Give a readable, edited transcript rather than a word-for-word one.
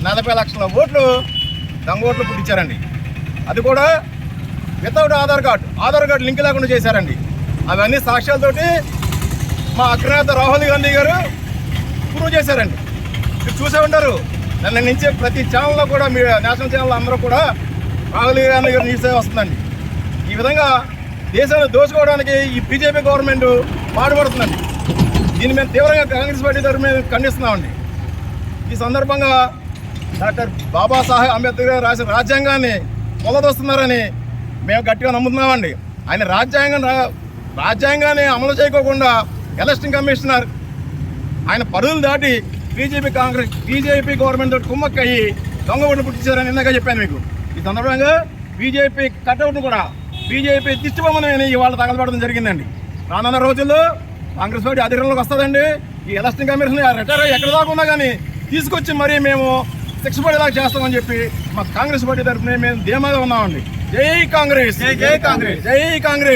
40 లక్షల ఓట్లు దొంగ ఓట్లు పుట్టించారండి. అది కూడా వితౌట్ ఆధార్ కార్డు లింక్ లేకుండా చేశారండి. అవన్నీ సాక్ష్యాలతోటి మా అగ్రనేత రాహుల్ గాంధీ గారు ప్రూవ్ చేశారండి. మీరు చూసే ఉంటారు, నిన్న నుంచి ప్రతి ఛానల్లో కూడా మీ నేషనల్ ఛానల్ అందరూ కూడా రాహుల్ గాంధీ గారు న్యూస్ వస్తుందండి. ఈ విధంగా దేశాన్ని దోచుకోవడానికి ఈ బీజేపీ గవర్నమెంట్ పాటుపడుతుందండి. దీన్ని మేము తీవ్రంగా కాంగ్రెస్ పార్టీ తరఫున ఖండిస్తున్నామండి. ఈ సందర్భంగా డాక్టర్ బాబాసాహెబ్ అంబేద్కర్ గారు రాసిన రాజ్యాంగాన్ని కొలదొస్తున్నారని మేము గట్టిగా నమ్ముతున్నామండి. ఆయన రాజ్యాంగాన్ని అమలు చేయకోకుండా ఎలక్షన్ కమిషనర్ ఆయన పరిధులు దాటి బీజేపీ గవర్నమెంట్ తోటి కుమ్మక్కయ్యి దొంగ ఓట్లు పుట్టించారని ఇందాక చెప్పాను మీకు. ఈ సందర్భంగా బీజేపీ కట్అవుట్ను కూడా బీజేపీ దిష్టిబొమ్మని ఇవాళ తగలబడడం జరిగిందండి. రానున్న రోజుల్లో కాంగ్రెస్ పార్టీ అధికారంలోకి వస్తుందండి. ఈ ఎలక్షన్ కమిషన్ రిటైర్ ఎక్కడ దాకా ఉన్నా కానీ తీసుకొచ్చి మరీ మేము శిక్ష పడేలాగా చేస్తామని చెప్పి మా కాంగ్రెస్ పార్టీ తరఫున మేము ధీమాగా ఉన్నామండి. జై కాంగ్రెస్, జై కాంగ్రెస్, జై కాంగ్రెస్.